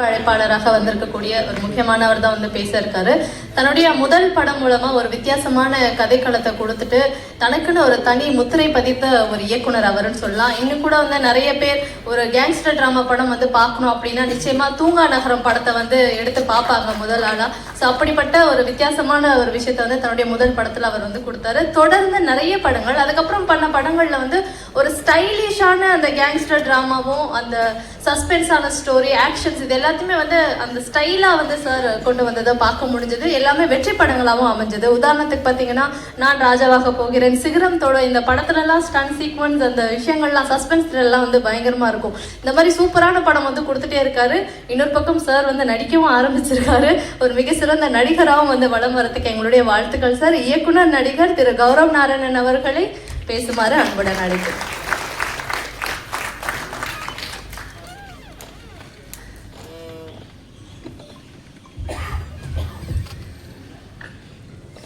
அழைப்பாளராக வந்திருக்கக்கூடிய ஒரு முக்கியமானவர் தான் வந்து பேச இருக்காரு. தன்னுடைய முதல் படம் மூலமா ஒரு வித்தியாசமான கதைக்களத்தை கொடுத்துட்டு தனக்குன்னு ஒரு தனி முத்திரை பதித்த ஒரு இயக்குனர் அவருன்னு சொல்லலாம். இன்னும் கூட வந்து நிறைய பேர் ஒரு கேங்ஸ்டர் டிராமா படம் வந்து பார்க்கணும் அப்படின்னா நிச்சயமா தூங்கா நகரம் படத்தை வந்து எடுத்து பார்ப்பாங்க முதல் ஆளா. ஸோ அப்படிப்பட்ட ஒரு வித்தியாசமான ஒரு விஷயத்த வந்து தன்னுடைய முதல் படத்துல அவர் வந்து கொடுத்தாரு. தொடர்ந்து நிறைய படங்கள், அதுக்கப்புறம் பண்ண படங்கள்ல வந்து ஒரு ஸ்டைலிஷான அந்த கேங்ஸ்டர் டிராமாவும் அந்த சஸ்பென்ஸான ஸ்டோரி ஆக்ஷன்ஸ் இது எல்லாத்தையுமே வந்து அந்த ஸ்டைலா வந்து சார் கொண்டு வந்ததை பார்க்க முடிஞ்சது. எல்லாமே வெற்றி படங்களாகவும் அமைஞ்சது. உதாரணத்துக்கு பார்த்தீங்கன்னா நான் ராஜாவாக போகிறேன், சிகரம் தொட, இந்த படத்துலலாம் ஸ்டன் சீக்வன்ஸ் அந்த விஷயங்கள்லாம் சஸ்பென்ஸ் எல்லாம் வந்து பயங்கரமா இருக்கும். இந்த மாதிரி சூப்பரான படம் வந்து கொடுத்துட்டே இருக்காரு. இன்னொரு பக்கம் சார் வந்து நடிக்கவும் ஆரம்பிச்சிருக்காரு. ஒரு மிக சிறந்த நடிகராகவும் வந்து வலம் வரத்துக்கு எங்களுடைய வாழ்த்துக்கள் சார். இயக்குனர் நடிகர் திரு கௌரவ் நாராயணன் அவர்களை பேசுமாறு அன்புடன் அழைக்கிறேன்.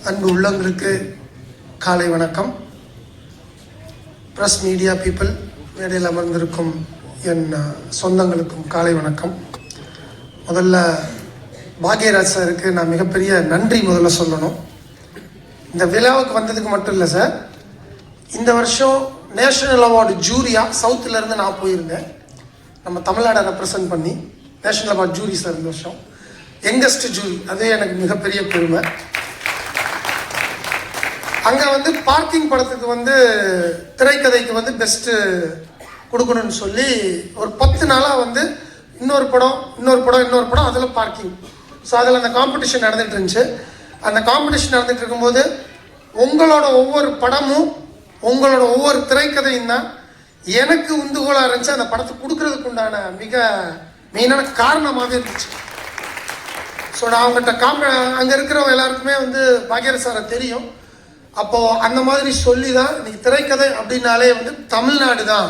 அன்பு உள்ளங்களுக்கு காலை வணக்கம். ப்ரெஸ் மீடியா பீப்புள், மேடையில் அமர்ந்திருக்கும் என் சொந்தங்களுக்கும் காலை வணக்கம். முதல்ல பாக்யராஜ் சாருக்கு நான் மிகப்பெரிய நன்றி முதல்ல சொல்லணும். இந்த விழாவுக்கு வந்ததுக்கு மட்டும் இல்லை சார், இந்த வருஷம் நேஷனல் அவார்டு ஜூரியாக சவுத்துலேருந்து நான் போயிருந்தேன். நம்ம தமிழ்நாடை ரெப்ரசன்ட் பண்ணி நேஷனல் அவார்டு ஜூரி சார் இந்த வருஷம் யங்கஸ்ட் ஜூரி, அதே எனக்கு மிகப்பெரிய பெருமை. அங்கே வந்து பார்க்கிங் படத்துக்கு வந்து திரைக்கதைக்கு வந்து பெஸ்ட்டு கொடுக்கணும்னு சொல்லி ஒரு 10 நாளாக வந்து இன்னொரு படம் அதில் பார்க்கிங். ஸோ அதில் அந்த காம்படிஷன் நடந்துகிட்டு இருந்துச்சு. அந்த காம்படிஷன் நடந்துகிட்டு இருக்கும்போது உங்களோட ஒவ்வொரு படமும் உங்களோட ஒவ்வொரு திரைக்கதையும் தான் எனக்கு உந்துகோலாக இருந்துச்சு அந்த படத்தை கொடுக்கறதுக்கு உண்டான மிக மெயினான காரணமாகவே இருந்துச்சு. ஸோ நான் அவங்ககிட்ட அங்கே இருக்கிறவங்க எல்லாருக்குமே வந்து பாக்யராஜ் சாரை தெரியும். அப்போது அந்த மாதிரி சொல்லி தான் இன்னைக்கு திரைக்கதை அப்படின்னாலே வந்து தமிழ்நாடு தான்,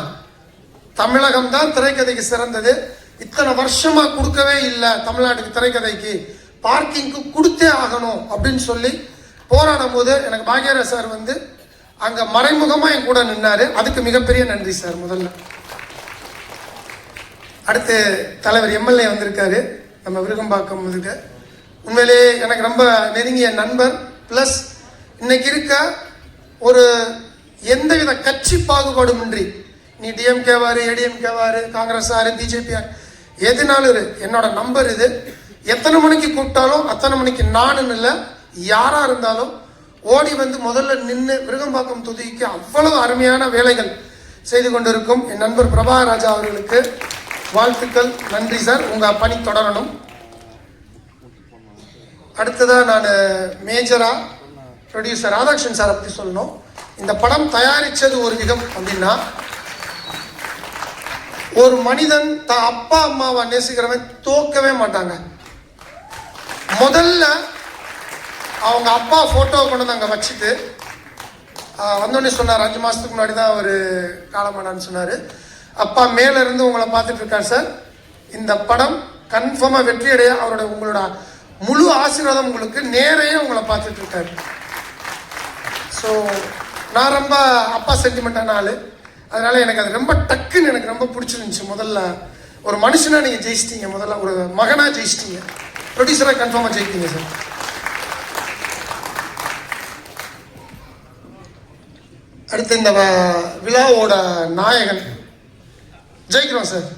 தமிழகம் தான் திரைக்கதைக்கு சிறந்தது. இத்தனை வருஷமாக கொடுக்கவே இல்லை தமிழ்நாட்டுக்கு திரைக்கதைக்கு, பார்க்கிங்க்கு கொடுத்தே ஆகணும் அப்படின்னு சொல்லி போராடும் போது எனக்கு பாக்யராஜ் சார் வந்து அங்கே மறைமுகமாக என் கூட நின்னார். அதுக்கு மிகப்பெரிய நன்றி சார். முதல்ல அடுத்து தலைவர் எம்எல்ஏ வந்திருக்காரு நம்ம விருகம்பாக்கம். இதுக்கு உண்மையிலே எனக்கு ரொம்ப நெருங்கிய நண்பர். ப்ளஸ் இன்னைக்கு இருக்க ஒரு எந்தவித கட்சி பாகுபாடுமின்றி, நீ டிஎம்கேவாரு, ஏடிஎம்கேவாரு, காங்கிரஸ் ஆறு, பிஜேபி ஆறு, எதுனாலும் என்னோட நம்பர் இது. எத்தனை மணிக்கு கூப்பிட்டாலும் அத்தனை மணிக்கு நானுன்னு இல்லை, யாராக இருந்தாலும் ஓடி வந்து முதல்ல நின்று விருகம்பாக்கம் தொகுதிக்கு அவ்வளவு அருமையான வேலைகள் செய்து கொண்டிருக்கும் என் நண்பர் பிரபாகராஜா அவர்களுக்கு வாழ்த்துக்கள். நன்றி சார், உங்கள் பணி தொடரணும். அடுத்ததாக நான் மேஜராக ப்ரொடியூசர் ராதாகிருஷ்ணன் சாரை பற்றி சொல்லணும். இந்த படம் தயாரித்தது ஒரு விதம் அப்படின்னா, ஒரு மனிதன் தான் அப்பா அம்மாவை நேசிக்கிறவன் தோக்கவே மாட்டாங்க. முதல்ல அவங்க அப்பா ஃபோட்டோவை கொண்டு வந்து அங்கே வச்சுட்டு வந்தோடனே சொன்னார், 5 மாதத்துக்கு முன்னாடி தான் அவர் காலமானான்னு சொன்னார். அப்பா மேலேருந்து உங்களை பார்த்துட்டு இருக்கார் சார், இந்த படம் கன்ஃபார்மாக வெற்றி அடைய உங்களோட முழு ஆசீர்வாதம் உங்களுக்கு, நேரையே உங்களை பார்த்துட்டு இருக்காரு. ஸோ நான் ரொம்ப அப்பா சென்டிமெண்ட்டான ஆள், அதனால் எனக்கு அது ரொம்ப டக்குன்னு எனக்கு ரொம்ப பிடிச்சிருந்துச்சு. முதல்ல ஒரு மனுஷனாக நீங்கள் ஜெயிச்சிட்டீங்க, முதல்ல ஒரு மகனாக ஜெயிச்சிட்டீங்க, ப்ரொடியூசராக கன்ஃபார்மாக ஜெயிப்பீங்க சார். அடுத்து இந்த விழாவோட நாயகன் ஜெயிக்கிறோம் சார்.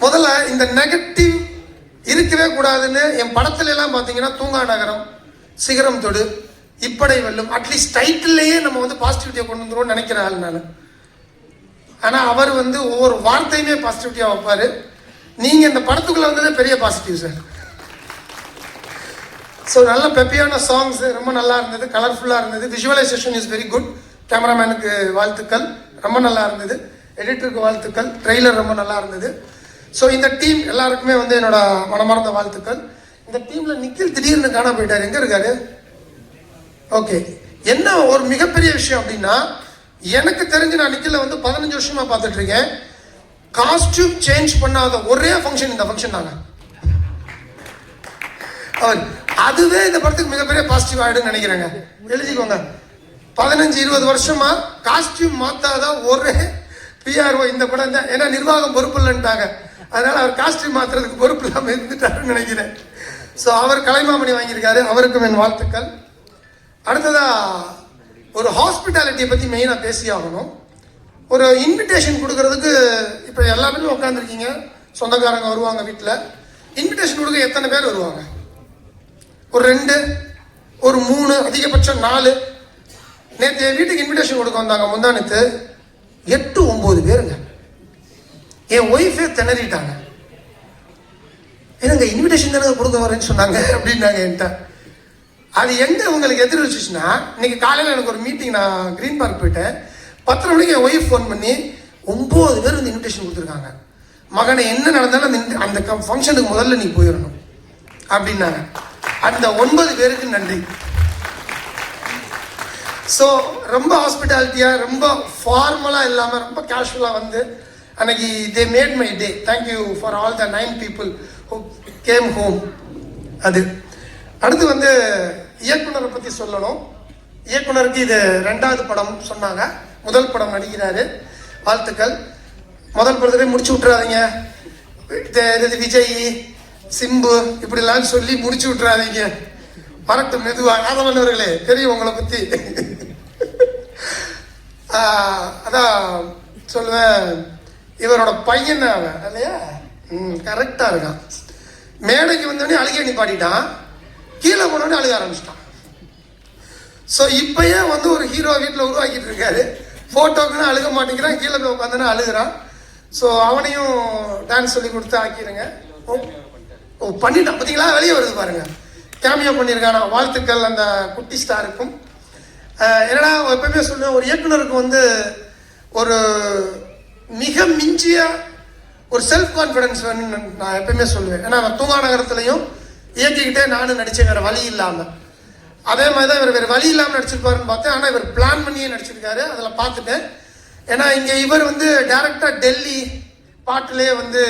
முதல்ல இந்த நெகட்டிவ் இருக்கவே கூடாதுன்னு என் படத்துல எல்லாம் பார்த்தீங்கன்னா தூங்கா நகரம், சிகரம் தொடு, இப்படை வெல்லும், அட்லீஸ்ட் டைட்டில்லையே நம்ம வந்து பாசிட்டிவிட்டியை கொண்டு வந்துருவோம்னு நினைக்கிற ஆள் நான். ஆனால் அவர் வந்து ஒவ்வொரு வார்த்தையுமே பாசிட்டிவிட்டியாக வைப்பார். நீங்கள் இந்த படத்துக்குள்ளே வந்ததே பெரிய பாசிட்டிவ் சார். ஸோ நல்ல பெப்பியான சாங்ஸ் ரொம்ப நல்லா இருந்தது, கலர்ஃபுல்லாக இருந்தது. Visualisation is very good. கேமராமேனுக்கு வாழ்த்துக்கள், ரொம்ப நல்லா இருந்தது. எடிட்டருக்கு வாழ்த்துக்கள். ட்ரெய்லர் ரொம்ப நல்லா இருந்தது. ஸோ இந்த டீம் எல்லாருக்குமே வந்து என்னோட மனமார்ந்த வாழ்த்துக்கள். இந்த டீமில் நிக்கில் திடீர்னு காண போயிட்டார், எங்கே இருக்காரு? ஓகே, என்ன ஒரு மிகப்பெரிய விஷயம் அப்படின்னா, எனக்கு தெரிஞ்சு நான் நிக்கில வந்து 15 வருஷமா பார்த்துட்டு இருக்கேன். காஸ்டியூம் சேஞ்ச் பண்ணாத ஒரே ஃபங்க்ஷன் இந்த ஃபங்க்ஷன் தாங்க. அதுவே இந்த படத்துக்கு மிகப்பெரிய பாசிட்டிவ் ஆயிடுன்னு நினைக்கிறேங்க. எழுதிக்கோங்க, 15-20 வருஷமா காஸ்டியூம் மாத்தாதான் ஒரே பிஆர்ஓ இந்த படம் தான். ஏன்னா நிர்வாகம் பொறுப்பு இல்லைன்ட்டாங்க. அதனால அவர் காஸ்டியூம் மாத்துறதுக்கு பொறுப்பு இல்லாமல் இருந்துட்டாருன்னு நினைக்கிறேன். ஸோ அவர் கலைமாமணி வாங்கியிருக்காரு, அவருக்கும் என் வாழ்த்துக்கள். அடுத்ததா ஒரு ஹாஸ்பிட்டாலிட்டியை பற்றி மெயினாக பேசி ஆகணும். ஒரு இன்விடேஷன் கொடுக்கறதுக்கு இப்போ எல்லா பேரும் உட்காந்துருக்கீங்க, சொந்தக்காரங்க வருவாங்க வீட்டில். இன்விடேஷன் கொடுக்க எத்தனை பேர் வருவாங்க? ஒரு 2, ஒரு 3, அதிகபட்சம் 4. நேற்று என் வீட்டுக்கு இன்விடேஷன் கொடுக்க வந்தாங்க, முந்தானத்து 8, 9 பேருங்க. என் ஒய்ஃபே திணறிட்டாங்க. என்னங்க இன்விடேஷன் தானே கொடுக்க வரேன்னு சொன்னாங்க அப்படின்னாங்க என்கிட்ட. அது எங்க உங்களுக்கு எதிர் வச்சுச்சுன்னா, இன்னைக்கு காலையில் எனக்கு ஒரு மீட்டிங், நான் கிரீன் பார்க் போயிட்டேன். 10 மணிக்கு என் ஒய்ஃப் ஃபோன் பண்ணி 9 பேர் வந்து இன்விடேஷன் கொடுத்துருக்காங்க. மகனை என்ன நடந்தாலும் அந்த ஃபங்க்ஷனுக்கு முதல்ல நீ போயிடணும் அப்படின்னாங்க. அந்த 9 பேருக்கு நன்றி. ஸோ ரொம்ப ஹாஸ்பிட்டாலிட்டியாக, ரொம்ப ஃபார்மலாக இல்லாமல் ரொம்ப கேஷுவலாக வந்து அன்னைக்கு they made my day. Thank you for all the 9 people who game home. அது அடுத்து வந்து இயக்குனரை பற்றி சொல்லணும். இயக்குனருக்கு இது 2வது படம் சொன்னாங்க, முதல் படம் நடிக்கிறாரு, வாழ்த்துக்கள். முதல் படத்திலே முடிச்சு விட்டுறாதீங்க. விஜய், சிம்பு இப்படிலாம் சொல்லி முடிச்சு விட்டுறாதீங்க, மறட்டும் மெதுவாக. ராதவன் அவர்களே தெரியும் உங்களை பற்றி. அதான் சொல்லுவேன், இவரோட பையன் அவன் இல்லையா, கரெக்டாக இருக்கான். மேடைக்கு வந்தோடனே அழுகை நிப்பாட்டிட்டான், கீழே போனோடனே அழுக ஆரம்பிச்சிட்டான். ஸோ இப்பயே வந்து ஒரு ஹீரோ வீட்டில் உருவாக்கிட்டு இருக்காரு. ஃபோட்டோக்குன்னு அழுக மாட்டேங்கிறான், கீழே போய் உட்காந்துன்னா அழுகிறான். ஸோ அவனையும் டான்ஸ் சொல்லி கொடுத்து ஆக்கிடுங்க. ஓ பண்ணிட்டான் பார்த்தீங்களா, வெளியே வருது பாருங்க, கேமியோ பண்ணியிருக்கானா, வாழ்த்துக்கள் அந்த குட்டி ஸ்டாருக்கும். என்னடா எப்பவுமே சொல்லுவேன், ஒரு இயக்குனருக்கு வந்து ஒரு மிக மிஞ்சிய ஒரு செல்ஃப் கான்ஃபிடன்ஸ் வேணும்னு நான் எப்பவுமே சொல்லுவேன். ஏன்னா நான் தூங்கா நகரத்துலையும் இயக்கிக்கிட்டே நானும் நடித்தேன் வேறு வழி இல்லாமல். அதே மாதிரி தான் இவர் வேறு வழி இல்லாமல் நடிச்சிருப்பாருன்னு பார்த்தேன். ஆனால் இவர் பிளான் பண்ணியே நடிச்சிருக்காரு, அதில் பார்த்துட்டேன். ஏன்னா இங்கே இவர் வந்து டைரக்டாக டெல்லி பாட்டிலே வந்து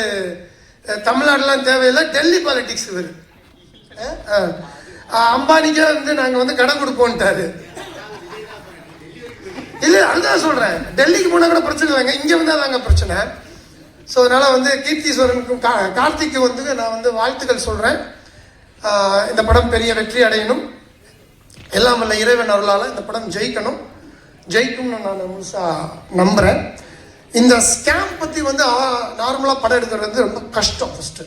தமிழ்நாடுலாம் தேவையில்லை, டெல்லி பாலிடிக்ஸ் இவர். அம்பானிக்கே வந்து நாங்கள் வந்து கடன் கொடுப்போன்ட்டாரு. இல்லை அதுதான் சொல்கிறேன், டெல்லிக்கு போனால் கூட பிரச்சனை இல்லைங்க, இங்கே வந்தால் தாங்க பிரச்சனை. ஸோ அதனால் வந்து கீர்த்தீஸ்வரனுக்கும் கார்த்திக்கு வந்து நான் வந்து வாழ்த்துக்கள் சொல்கிறேன். இந்த படம் பெரிய வெற்றி அடையணும், எல்லாம் வல்ல இறைவன் அருளால் இந்த படம் ஜெயிக்கும்னு நான் முழுசாக நம்புகிறேன். இந்த ஸ்கேம் பற்றி வந்து நார்மலாக படம் எடுக்கிறது வந்து ரொம்ப கஷ்டம் ஃபஸ்ட்டு.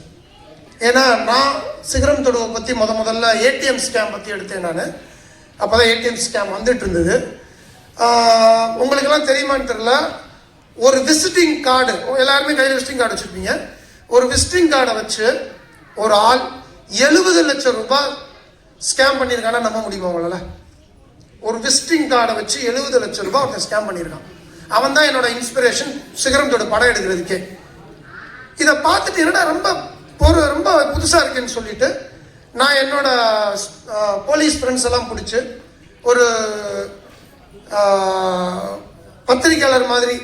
ஏன்னா நான் சிகரம் தொடுவை பற்றி முதல்ல ஏடிஎம் ஸ்கேம் பற்றி எடுத்தேன் நான். அப்போ தான் ஏடிஎம் ஸ்கேம் வந்துட்டு இருந்தது. உங்களுக்கெல்லாம் தெரியுமான்னு தெரியல, ஒரு விசிட்டிங் கார்டு, எல்லாருமே கையில் விசிட்டிங் கார்டு வச்சுருப்பீங்க. ஒரு விசிட்டிங் கார்டை வச்சு ஒரு ஆள் 70 லட்சம் ரூபாய் ஸ்கேம் பண்ணியிருக்கானா நம்ப முடியுமா உங்களால்? ஒரு விசிட்டிங் கார்டை வச்சு 70 லட்சம் ரூபாய் ஒருத்தன் ஸ்கேம் பண்ணியிருக்கான். அவன் தான் என்னோட இன்ஸ்பிரேஷன் சிகரம் தொடு படம் எடுக்கிறதுக்கே. இதை பார்த்துட்டு என்னடா ரொம்ப புதுசாக இருக்குன்னு சொல்லிட்டு நான் என்னோட போலீஸ் ஃப்ரெண்ட்ஸ் எல்லாம் பிடிச்சி ஒரு பத்திரிக்கையாளர் மாதிரி,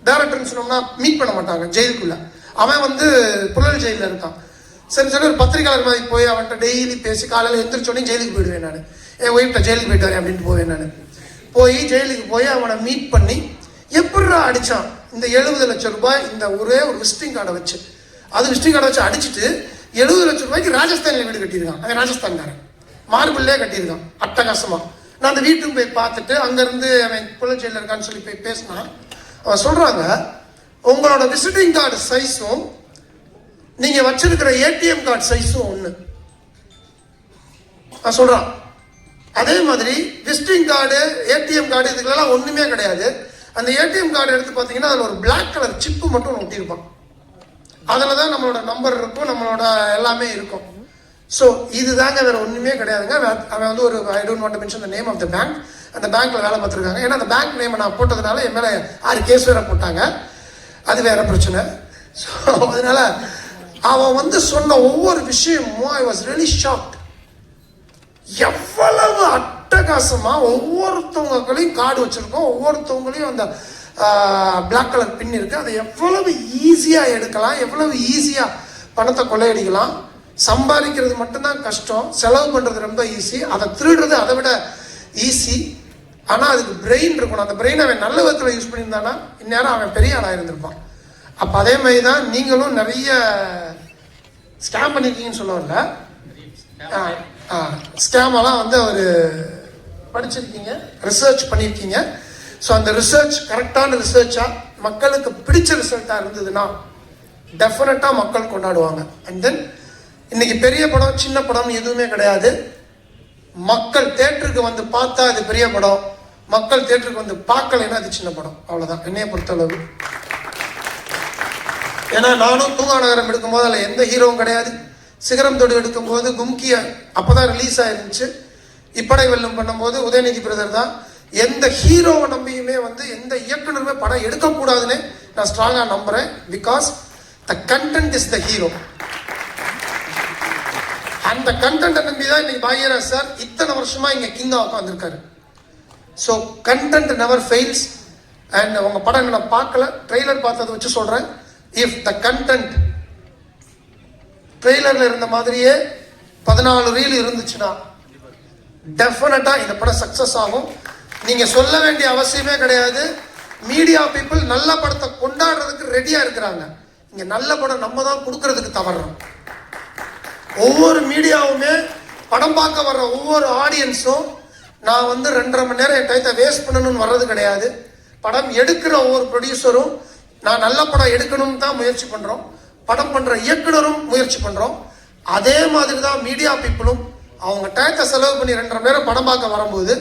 டைரக்டர்னு சொன்னோம்னா மீட் பண்ண மாட்டாங்க ஜெயிலுக்குள்ள, அவன் வந்து புழல் ஜெயிலில் இருக்கான். சரி ஒரு பத்திரிக்கையாளர் மாதிரி போய் அவன்கிட்ட டெய்லி பேசி காலையில் எந்திரிச்சோடனே ஜெயிலுக்கு போயிடுவேன் நான். என் ஒய்ஃப்ட்ட ஜெயிலுக்கு போயிட்டு வரேன் அப்படின்ட்டு போவேன் நான். போய் ஜெயிலுக்கு போய் அவனை மீட் பண்ணி எப்படிடா அடித்தான் இந்த 70 லட்சம் ரூபாய் இந்த ஒரே ஒரு விசிட்டிங் கார்டை வச்சு, அது விசிட்டிங் கார்டை வச்சு அடிச்சுட்டு 70 லட்சம் ரூபாய்க்கு ராஜஸ்தானில் வீடு கட்டியிருக்கான். அவன் ராஜஸ்தான்காரன், மார்பிள்லே கட்டியிருக்கான் அட்டகாசமாக. நான் அந்த வீட்டுக்கு போய் பார்த்துட்டு அங்கேருந்து அவன் புழல் ஜெயிலில் இருக்கான்னு சொல்லி போய் பேசினான். அவன் சொல்கிறாங்க, உங்களோட விசிட்டிங் கார்டு சைஸும் நீங்கள் வச்சிருக்கிற ஏடிஎம் கார்டு சைஸும் ஒன்று. நான் சொல்கிறான், அதே மாதிரி விசிட்டிங் கார்டு ஏடிஎம் கார்டு இதுக்கெல்லாம் ஒன்றுமே கிடையாது. அந்த ஏடிஎம் கார்டு எடுத்து பார்த்தீங்கன்னா அதில் ஒரு பிளாக் கலர் சிப்பு மட்டும் ஒன்று ஒட்டியிருப்பான். அதில் தான் நம்மளோட நம்பர் இருக்கும், நம்மளோட எல்லாமே இருக்கும். ஸோ இது தாங்க, வேறு ஒன்றுமே கிடையாதுங்க. அவன் வந்து ஒரு I don't want to mention the name of the bank, அந்த பேங்க்கில் வேலை பார்த்துருக்காங்க. ஏன்னா அந்த பேங்க் நேமை நான் போட்டதுனால என் மேலே 6 கேஸ் வேறு போட்டாங்க, அது வேறு பிரச்சனை. ஸோ அதனால் அவன் வந்து சொன்ன ஒவ்வொரு விஷயமும் ஐ வாஸ் ரியலி ஷாக்ட். எவ்வளவு அட்டகாசமாக ஒவ்வொருத்தவங்களையும் கார்டு வச்சுருக்கோம், ஒவ்வொருத்தவங்களையும் அந்த பிளாக் கலர் பின் இருக்குது. அதை எவ்வளவு ஈஸியாக எடுக்கலாம், எவ்வளவு ஈஸியாக பணத்தை கொள்ளையடிக்கலாம். சம்பாதிக்கிறது மட்டும்தான் கஷ்டம், செலவு பண்ணுறது ரொம்ப ஈஸி, அதை திருடுறது அதை விட ஈஸி. ஆனால் அதுக்கு பிரெயின் இருக்கணும். அந்த பிரெயின் அவன் நல்ல விதத்தில் யூஸ் பண்ணியிருந்தானா இந்நேரம் அவன் பெரிய ஆளாக இருந்திருப்பான். அப்போ அதே மாதிரி தான் நீங்களும் நிறைய ஸ்கேம் பண்ணியிருக்கீங்கன்னு சொல்ல வரல, ஸ்கேமெல்லாம் வந்து அவர் படிச்சிருக்கீங்க, ரிசர்ச் பண்ணியிருக்கீங்க. ஸோ அந்த ரிசர்ச் கரெக்டான ரிசர்ச்சாக மக்களுக்கு பிடிச்ச ரிசல்ட்டாக இருந்ததுன்னா டெஃபினட்டாக மக்கள் கொண்டாடுவாங்க. அண்ட் தென் இன்னைக்கு பெரிய படம் சின்ன படம்னு எதுவுமே கிடையாது. மக்கள் தேட்டருக்கு வந்து பார்த்தா அது பெரிய படம், மக்கள் தேட்டருக்கு வந்து பார்க்கலைன்னா அது சின்ன படம், அவ்வளோதான் என்னைய பொறுத்தளவு. ஏன்னா நானும் தூங்கா நகரம் எடுக்கும்போது அதில் எந்த ஹீரோவும் கிடையாது. சிகரம் தொடு எடுக்கும்போது கும்கிய அப்போ தான் ரிலீஸ் ஆயிருந்துச்சு. இப்படை வெல்லும் பண்ணும்போது உதயநிதி பிரதர் தான். எந்த ஹீரோவை நம்பியுமே வந்து எந்த இயக்குனருமே படம் எடுக்கக்கூடாதுன்னு நான் ஸ்ட்ராங்காக நம்புகிறேன். Because the content is the hero. அந்த கண்டென்ட்டை நம்பி தான் இன்னைக்கு பாக்யராஜ் சார் இத்தனை வருஷமா இங்கே கிங்காக உட்காந்துருக்காரு. So content never fails. And உங்கள் படம் நான் பார்க்கல, ட்ரெய்லர் பார்த்ததை வச்சு சொல்கிறேன். இஃப் த கண்டென்ட் ட்ரெய்லரில் இருந்த மாதிரியே 14 ரீல் இருந்துச்சுன்னா டெஃபினட்டாக இந்த படம் சக்ஸஸ் ஆகும். நீங்கள் சொல்ல வேண்டிய அவசியமே கிடையாது. மீடியா பீப்புள் நல்ல படத்தை கொண்டாடுறதுக்கு ரெடியாக இருக்கிறாங்க. இங்கே நல்ல படம் நம்ம தான் கொடுக்கறதுக்கு தவறுறோம். ஒவ்வொரு மீடியாவுமே படம் பார்க்க வர்ற ஒவ்வொரு ஆடியன்ஸும் நான் வந்து 2.5 மணி நேரம் என் டயத்தை வேஸ்ட் பண்ணணும்னு வர்றது கிடையாது. படம் எடுக்கிற ஒவ்வொரு ப்ரொடியூசரும் நான் நல்ல படம் எடுக்கணும்னு தான் முயற்சி பண்ணுறோம். படம் பண்ணுற இயக்குனரும் முயற்சி பண்ணுறோம். அதே மாதிரி தான் மீடியா பீப்புளும் அவங்க டயத்தை செலவு பண்ணி 2.5 மணி நேரம் படம் பார்க்க வரும்போது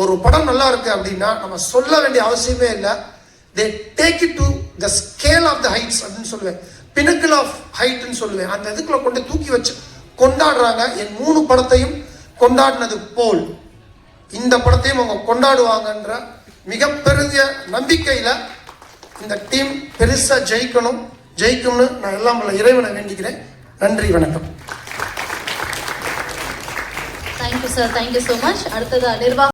ஒரு படம் நல்லா இருக்கு அப்படின்னா நம்ம சொல்ல வேண்டிய அவசியமே இல்லை. They take it to the scale of the heights அப்படின்னு சொல்லுவேன், பினக்கிள் ஆஃப் ஹைட்னு சொல்லுவேன். அந்த இதுக்குள்ள கொண்டு தூக்கி வச்சு கொண்டாடுறாங்க. என் 3 படத்தையும் கொண்டாடினது போல் இந்த படத்தையும் அவங்க கொண்டாடுவாங்கன்ற மிகப்பெரிய நம்பிக்கையில் இந்த டீம் பெருசாக ஜெயிக்கும்னு நான் எல்லாம் இறைவனை வேண்டிக்கிறேன். நன்றி, வணக்கம். Thank you sir, thank you so much. அடுத்தது நிர்வாகம்.